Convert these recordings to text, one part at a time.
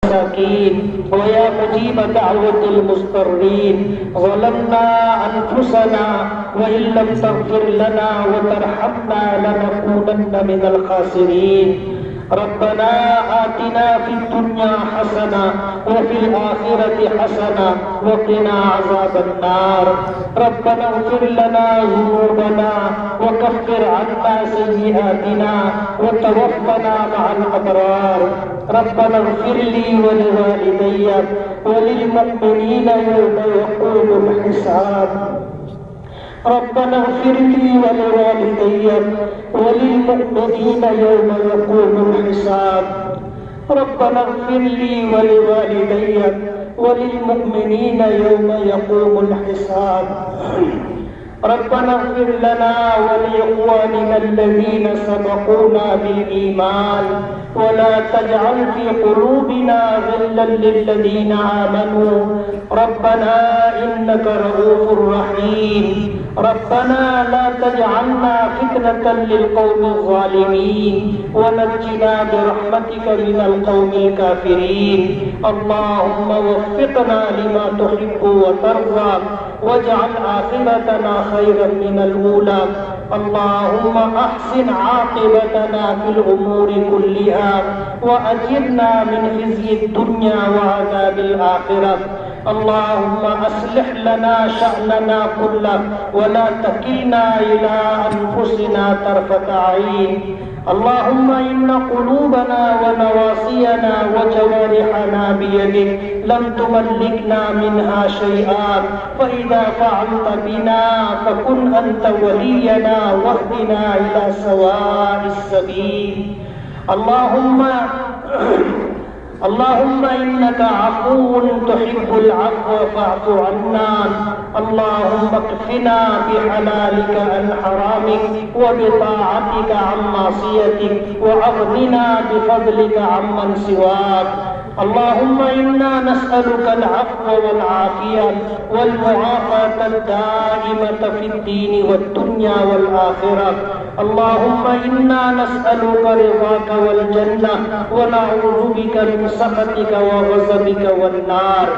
المساكين ويا مجيب دعوة المضطرين ظلمنا أنفسنا وإن لم تغفر لنا وترحمنا لنكونن من الخاسرين ربنا آتنا في الدنيا حسنة وفي الآخرة حسنة وقنا عذاب النار ربنا اغفر لنا ذنوبنا وكفر عنا سيئاتنا وتوفنا مع الأبرار ربنا اغفر لي ولوالدي وللمؤمنين يوم يقوم الحساب ربنا اغفر لي ولوالدي وللمؤمنين يوم يقوم الحساب ربنا اغفر لي ولوالدي وللمؤمنين يوم يقوم الحساب ربنا اغفر لنا ولإخواننا الذين سبقونا بالإيمان ولا تجعل في قلوبنا غلا للذين آمنوا ربنا إنك رؤوف رحيم ربنا لا تجعلنا فتنة للقوم الظالمين ونجنا برحمتك من القوم الكافرين اللهم وفقنا لما تحب وترضى واجعل آخرتنا خيرا من الأولى اللهم أحسن عاقبتنا في الأمور كلها وأجرنا من خزي الدنيا وعذاب الآخرة اللهم أصلح لنا شأننا كله ولا تكلنا إلى أنفسنا طرفة عين اللهم إن قلوبنا ونواصينا وجوارحنا بيدك لم تملكنا منها شيئا فإذا فعلت بنا فكن أنت ولينا واهدنا إلى سواء السبيل اللهم إنك عفو تحب العفو فاعف عنا اللهم اكفنا بحلالك عن حرامك وبطاعتك عن معصيتك وأغننا بفضلك عمن سواك اللهم إنا نسألك العفو والعافية والمعافاة الدائمة في الدين والدنيا والآخرة اللهم إنا نسألك رضاك والجنة ونعوذ بك من سخطك وغضبك والنار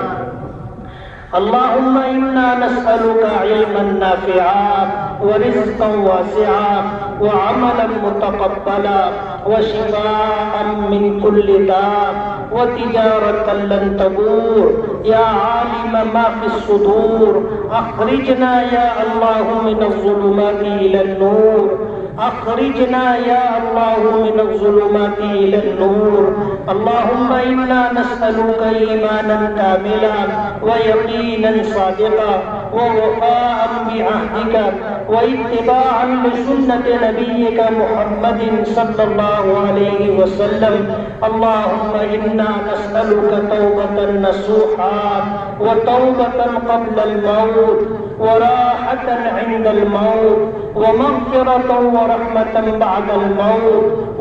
اللهم إنا نسألك علما نافعا ورزقا واسعا وعملا متقبلا وشفاء من كل داء وتجارة لن تبور يا عالم ما في الصدور أخرجنا يا الله من الظلمات إلى النور أخرجنا يا الله من الظلمات إلى النور اللهم إنا نسألك إيمانا كاملا ويقينا صادقا ووفاء بعهدك واتباعا لسنة نبيك محمد صلى الله عليه وسلم اللهم إنا نسألك توبة نصوحا وتوبة قبل الموت وراحة عند الموت ومغفرة ورحمة بعد الموت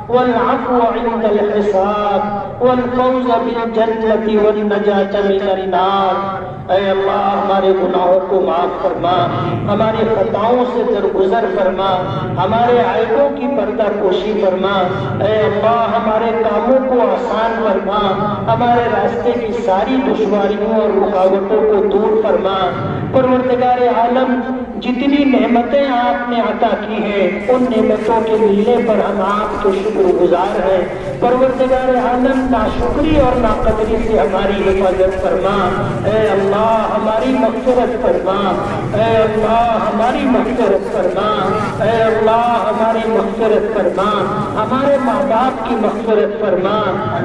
والعفو عند الحساب والفوز بالجنة والنجاة من النار اے اللہ ہمارے گناہوں کو معاف فرما ہماری خطاؤں سے درگزر فرما ہمارے عیبوں کی پردہ پوشی فرما اے اللہ ہمارے کاموں کو آسان فرما ہمارے راستے کی ساری دشواریوں اور رکاوٹوں کو دور فرما پروردگار عالم جتنی نعمتیں آپ نے عطا کی ہیں ان نعمتوں کے ملنے پر ہم آپ کے شکر گزار ہیں پروردگار عالم ناشکری اور ناقدری سے ہماری حفاظت فرما اے اللہ ہماری مغفرت فرما اے اللہ ہماری مغفرت فرما اے اللہ ہماری مغفرت فرما ہمارے ماں باپ کی مغفرت فرما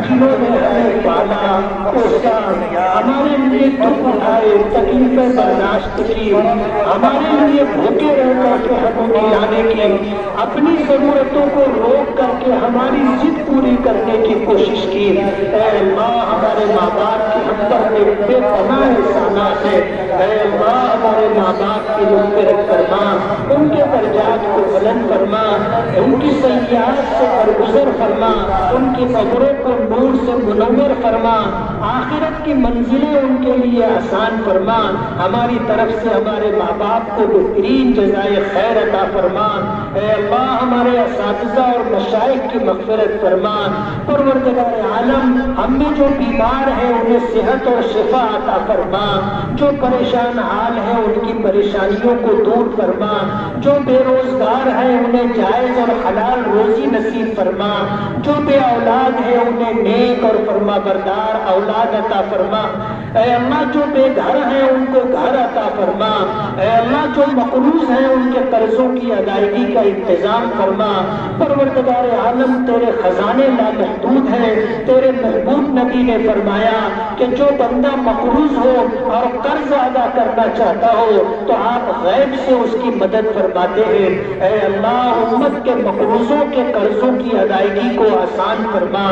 جنہوں نے ہمیں پالا پوسا ہمارے لیے دکھ اٹھائے تکلیفیں برداشت کی ہمارے لیے بھوکے رہ کر کے ہمیں کھلانے کی اپنی ضرورتوں کو روک کر کے ہماری ضد پوری کرنے کی کوشش کی اے اللہ ہمارے ماں باپ کی ہم پر بے پناہ احسان گناہ سے اے اللہ ہمارے ماں باپ کی مغفرت فرما، ان کے درجات کو بلند فرما، ان کی سیئات سے درگزر فرما، ان کی قبروں کو نور سے منور فرما، آخرت کی منزلیں ان کے لیے آسان فرما، ہماری طرف سے ہمارے ماں باپ کو بہترین جزائے خیر عطا فرما، اے اللہ ہمارے اساتذہ اور مشائخ کی مغفرت فرما، پروردگار عالم ہم میں جو بیمار ہیں انہیں صحت اور شفا عطا فرما، جو پریشان حال ہیں ان کی پریشانیوں کو دور فرما، جو بے روزگار ہیں انہیں جائز اور حلال روزی نصیب فرما، جو بے اولاد ہیں انہیں نیک اور فرما بردار اولاد عطا فرما، اے اللہ جو بے گھر ہیں ان کو گھر عطا فرما، اے اللہ جو مقروض ہیں ان کے قرضوں کی ادائیگی کا انتظام فرما، پروردگار عالم تیرے خزانے لامحدود ہیں، تیرے محبوب نبی نے فرمایا کہ جو بندہ مقروض ہو اور قرض ادا کرنا چاہتا ہو تو آپ غیب سے اس کی مدد فرماتے ہیں، اے اللہ امت کے مقروضوں کے قرضوں کی ادائیگی کو آسان فرما،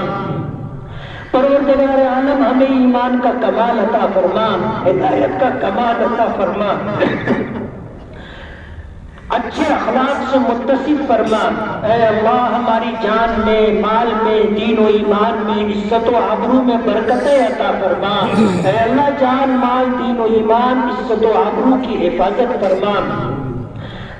پروردگار عالم ہمیں ایمان کا کمال عطا فرما، ہدایت کا کمال عطا فرما، اچھے اخلاق سے متصف فرما، اے اللہ ہماری جان میں، مال میں، دین و ایمان میں، عزت و آبرو میں برکتیں عطا فرما، اے اللہ جان، مال، دین و ایمان، عزت و آبرو کی حفاظت فرما،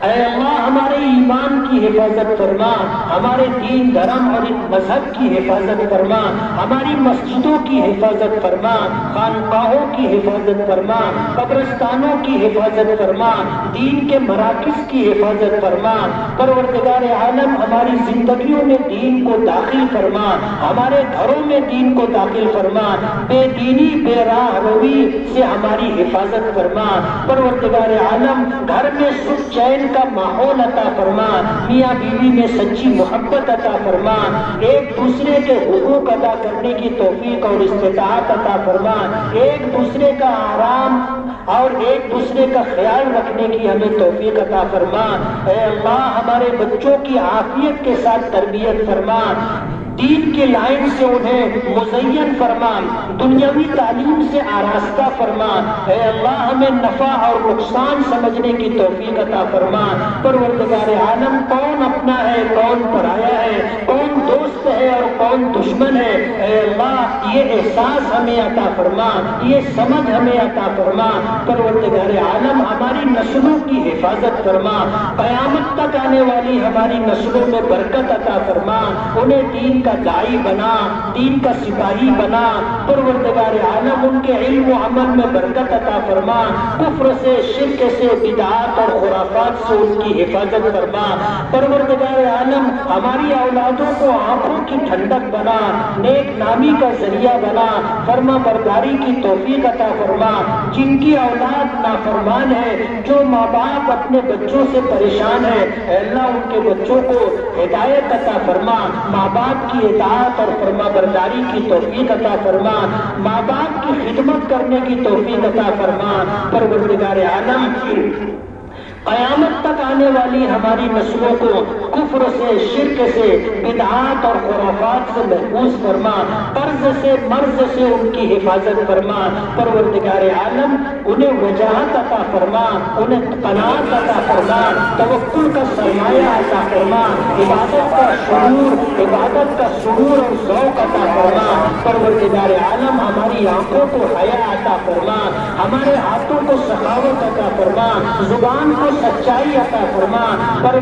اے اللہ ہمارے ایمان کی حفاظت فرما، ہمارے دین دھرم اور مذہب کی حفاظت فرما، ہماری مسجدوں کی حفاظت فرما، خانقاہوں کی حفاظت فرما، قبرستانوں کی حفاظت فرما، دین کے مراکز کی حفاظت فرما، پروردگار عالم ہماری زندگیوں میں دین کو داخل فرما، ہمارے گھروں میں دین کو داخل فرما، بے دینی بے راہ روی سے ہماری حفاظت فرما، پروردگار عالم گھر میں سکھ چین کا ماحول عطا فرما، میاں بیوی میں سچی محبت عطا فرما، ایک دوسرے کے حقوق ادا کرنے کی توفیق اور استطاعت عطا فرما، ایک دوسرے کا آرام اور ایک دوسرے کا خیال رکھنے کی ہمیں توفیق عطا فرما، اے اللہ ہمارے بچوں کی عافیت کے ساتھ تربیت فرما، دین کی لائن سے انہیں مزین فرما، دنیاوی تعلیم سے آراستہ فرما، اے اللہ ہمیں نفع اور نقصان سمجھنے کی توفیق عطا فرما، پروردگار عالم کون اپنا ہے کون پرایا ہے، کون دوست ہے اور کون دشمن ہے، اے اللہ یہ احساس ہمیں عطا فرما، یہ سمجھ ہمیں عطا فرما، پروردگار عالم ہماری نسلوں کی حفاظت فرما، قیامت تک آنے والی ہماری نسلوں میں برکت عطا فرما، انہیں دین کا داعی بنا، دین کا سپاہی بنا، پروردگار عالم ان کے علم و عمل میں برکت عطا فرما، کفر سے، شرک سے، بدعات اور خرافات سے ان کی حفاظت فرما، پروردگار عالم ہماری اولادوں کو آنکھوں کی ٹھنڈک بنا، نیک نامی کا ذریعہ بنا، فرما برداری کی توفیق عطا فرما، جن کی اولاد نافرمان ہے، جو ماں باپ اپنے بچوں سے پریشان ہے، اے اللہ ان کے بچوں کو ہدایت عطا فرما، ماں باپ کی اطاعت اور فرما برداری کی توفیق عطا فرما، ماں باپ کی خدمت کرنے کی توفیق عطا فرما، پروردگار عالم قیامت تک آنے والی ہماری نسلوں کو کفر سے، شرک سے، بدعات اور خرافات سے محفوظ فرما، قرض سے، مرض سے ان کی حفاظت فرما، پروردگار عالم انہیں وجاہت عطا فرما، انہیں قناعت عطا فرما، توکل کا سرمایہ عطا فرما، عبادت کا شعور اور ذوق عطا فرما، پروردگار عالم ہماری آنکھوں کو حیا عطا فرما، ہمارے ہاتھوں کو سخاوت عطا فرما، زبان کو سچائی عطا فرما، پر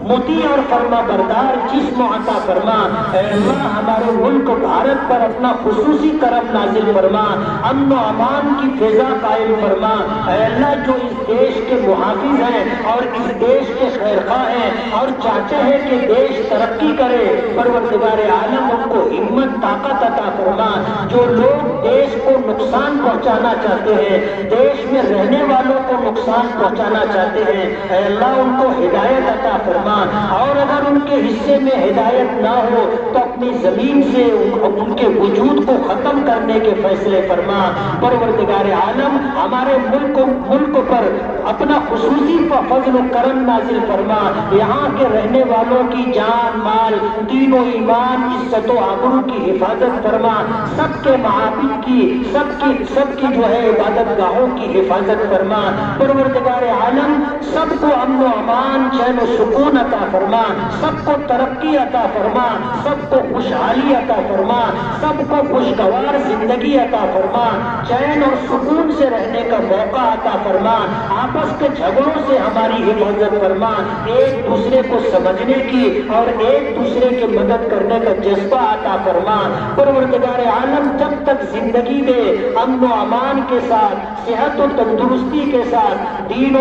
مطیع اور فرما بردار جسم عطا فرما، اے اللہ ہمارے ملک بھارت پر اپنا خصوصی کرم نازل فرما، امن و امان کی فضا قائم فرما، اے اللہ جو اس دیش کے محافظ ہیں اور اس دیش کے خیرخواہ ہیں اور چاہتے ہیں کہ دیش ترقی کرے، پروردگار عالم ان کو ہمت طاقت عطا فرما، جو لوگ دیش کو نقصان پہنچانا چاہتے ہیں، دیش میں رہنے والوں کو نقصان پہنچانا چاہتے ہیں، اے اللہ ان کو ہدایت عطا فرما، اور اگر ان کے حصے میں ہدایت نہ ہو تو اپنی زمین سے ان کے وجود کو ختم کرنے کے فیصلے فرما۔ پروردگار عالم ہمارے ملک پر اپنا خصوصی فضل و کرم نازل فرما۔ یہاں کے رہنے والوں کی جان مال دین و ایمان عزت و آبرو کی حفاظت فرما۔ سب کے معابد کی سب کی جو ہے عبادت گاہوں کی حفاظت فرما۔ پروردگار عالم سب کو امن و امان چین و سکون عطا فرما، سب کو ترقی عطا فرما، سب کو خوشحالی عطا فرما، سب کو خوشگوار زندگی عطا فرما، چین اور سکون سے رہنے کا موقع عطا فرما، آپس کے جھگڑوں سے ہماری حفاظت فرما، ایک دوسرے کو سمجھنے کی اور ایک دوسرے کی مدد کرنے کا جذبہ عطا فرما۔ پروردگار عالم جب تک زندگی دے امن و امان کے ساتھ، صحت و تندرستی کے ساتھ، دین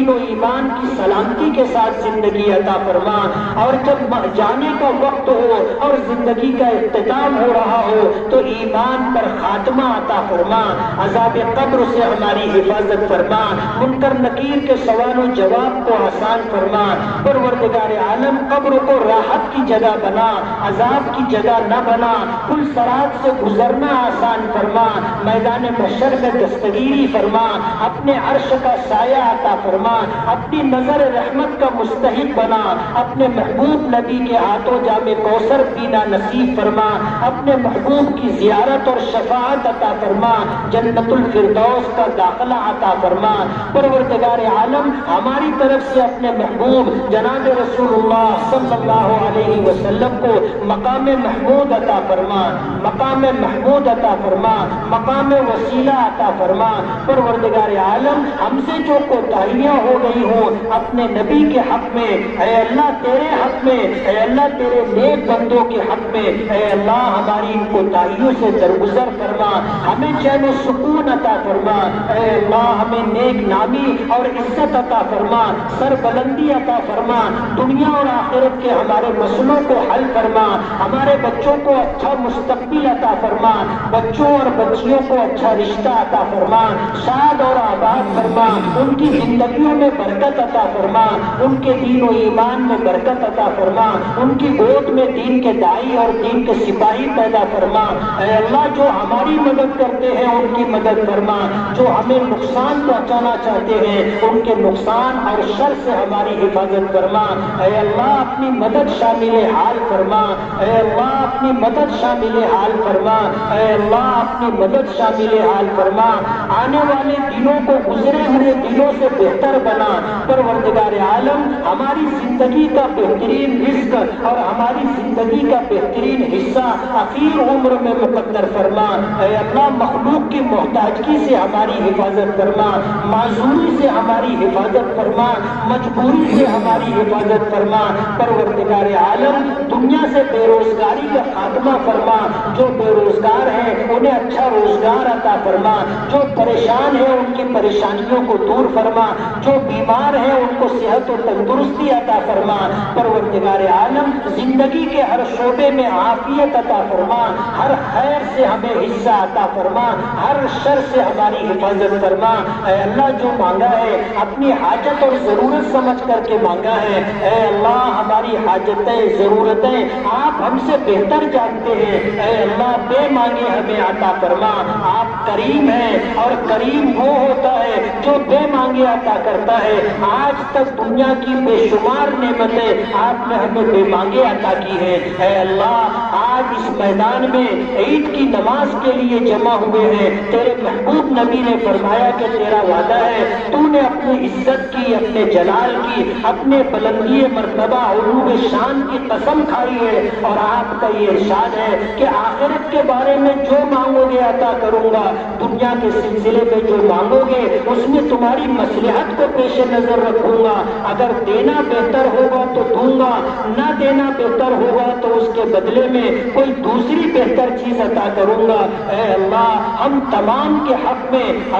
و ایمان کی سلامتی کے ساتھ زندگی عطا فرما، اور جب جانے کا وقت ہو اور زندگی کا اختتام ہو رہا ہو تو ایمان پر خاتمہ عطا فرما، عذاب قبر سے ہماری حفاظت فرما، منکر نکیر کے سوال و جواب کو آسان فرما۔ پروردگار عالم قبر کو راحت کی جگہ بنا، عذاب کی جگہ نہ بنا، پل صراط سے گزرنا آسان فرما، میدان محشر میں دستگیری فرما، اپنے عرش کا سایہ عطا فرما، اپنی نظر رحمت کا مستحق بنا، اپنے محبوب نبی کے ہاتھوں جام کوثر پینا نصیب فرما، اپنے محبوب کی زیارت اور شفاعت عطا فرما، جنت الفردوس کا داخلہ عطا فرما۔ پروردگار عالم ہماری طرف سے اپنے محبوب جناب رسول اللہ صلی اللہ علیہ وسلم کو مقام محمود عطا فرما، مقام محمود عطا فرما، مقام وسیلہ عطا فرما۔ پروردگار عالم ہم سے جو کوتاہیاں ہو گئی ہوں اپنے نبی کے حق میں، اے اللہ تیرے حق میں، اے اللہ تیرے نیک بندوں کے حق میں، اے اللہ ہماری ان کوتاہیوں سے درگزر فرما، ہمیں چین و سکون عطا فرما، اے اللہ ہمیں نیک نامی اور عزت عطا فرما، سر بلندی عطا فرما، دنیا اور آخرت کے ہمارے مسئلوں کو حل فرما، ہمارے بچوں کو اچھا مستقبل عطا فرما، بچوں اور بچیوں کو اچھا رشتہ عطا فرما، شاد اور آباد فرما، ان کی زندگیوں میں برکت عطا فرما، ان کے دین و ایمان میں برکت عطا فرما، ان کی گود میں دین کے دائی اور دین کے سپاہی پیدا فرما۔ اے اللہ جو ہماری مدد کرتے ہیں ان کی مدد فرما، جو ہمیں نقصان پہنچانا چاہتے ہیں ان کے نقصان اور شر سے ہماری حفاظت فرما۔ اے اللہ اپنی مدد شامل حال فرما، اے اللہ اپنی مدد شامل حال فرما، اے اللہ اپنی مدد شامل حال فرما، آنے والے دنوں کو گزرے ہوئے دنوں سے بہتر بنا۔ پروردگار عالم ہماری زندگی کا بہترین رزق اور ہماری زندگی کا بہترین حصہ اخیر عمر میں مقدر فرما۔ اے اللہ مخلوق کی محتاجگی سے ہماری حفاظت فرما، معذوری سے ہماری حفاظت فرما، مجبوری سے ہماری حفاظت فرما۔ پروردگار عالم دنیا سے بے روزگاری کا خاتمہ فرما، جو بے روزگار ہیں انہیں اچھا روزگار عطا فرما، جو پریشان ہیں ان کی پریشانیوں کو دور فرما، جو بیمار ہیں ان کو صحت و تندرستی عطا فرما۔ پروردگار عالم زندگی کے ہر شعبے میں عافیت عطا فرما، ہر خیر سے ہمیں حصہ عطا فرما، ہر شر سے ہماری حفاظت فرما۔ اے اللہ جو مانگا ہے اپنی حاجت اور ضرورت سمجھ کر کے مانگا ہے، اے اللہ ہماری حاجتیں ضرورتیں آپ ہم سے بہتر جانتے ہیں، اے اللہ بے مانگے ہمیں عطا فرما۔ آپ کریم ہیں اور کریم وہ ہوتا ہے جو بے مانگے عطا کرتا ہے۔ آج تک دنیا کی بے شمار نعمتیں آپ نے ہمیں بے مانگے عطا کی ہیں۔ اے اللہ آج اس میدان میں عید کی نماز کے لیے جمع ہوئے ہیں، تیرے محبوب نبی نے فرمایا کہ تیرا وعدہ ہے، تو نے اپنی عزت کی، اپنے جلال کی، اپنے بلندی مرتبہ علو شان کی قسم کھائی ہے، اور آپ کا یہ ارشاد ہے کہ آخرت کے بارے میں جو مانگو گے عطا کروں گا، دنیا کے سلسلے میں جو مانگو گے اس میں تمہاری مصلحت کو پیش نظر رکھوں گا، اگر دینا بہتر ہوگا تو دوں گا، نہ دینا بہتر ہوگا تو اس کے بدلے میں کوئی دوسری بہتر چیز عطا کروں گا۔ اے اللہ ہم تمام کے حق میں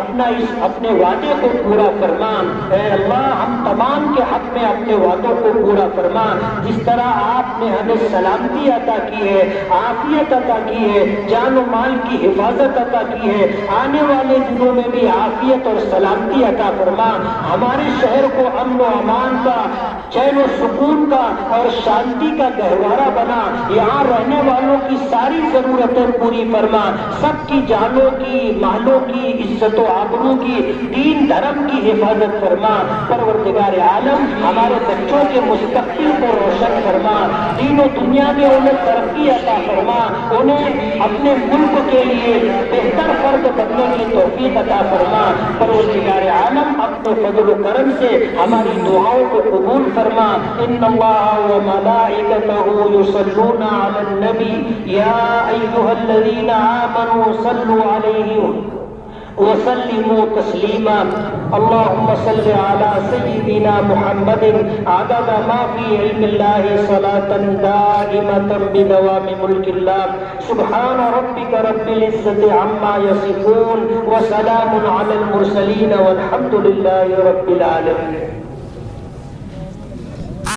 اپنے وعدے کو پورا فرما۔ اے اللہ ہم تمام کے حق میں اپنے وعدوں کو پورا فرما۔ جس طرح آپ نے ہمیں سلامتی عطا کی ہے، عافیت عطا کی ہے، جان و مال کی حفاظت عطا کی ہے، آنے والے دنوں میں بھی عافیت اور سلامتی عطا فرما۔ ہمارے شہر کو امن و امان کا، چین و سکون کا اور شانتی کا گہوارہ بنا۔ یہاں رہنے والوں کی ساری ضرورتیں پوری فرما۔ سب کی جانوں کی، مالوں کی، عزت و آبرو کی، دین دھرم کی حفاظت فرما۔ پروردگار عالم ہمارے بچوں کے مستقبل کو روشن فرما، دین و دنیا میں انہیں ترقی عطا فرما، انہیں اپنے ملک کے لیے بہتر فرد بننے کی توفیق عطا فرما۔ پروردگار عالم اپنے فضل و کرم سے ہماری دعاؤں کو قبول فرما۔ ان اللہ و ملائکتہ یصلون علی النبی یا ایھا الذین آمنوا صلوا علیہ وسلموا تسلیما۔ اللهم صل على سيدنا محمد عدد ما في علم الله صلاة دائمة بدوام ملك الله۔ سبحان ربك رب العزة عما يصفون وسلام على المرسلين والحمد لله رب العالمين۔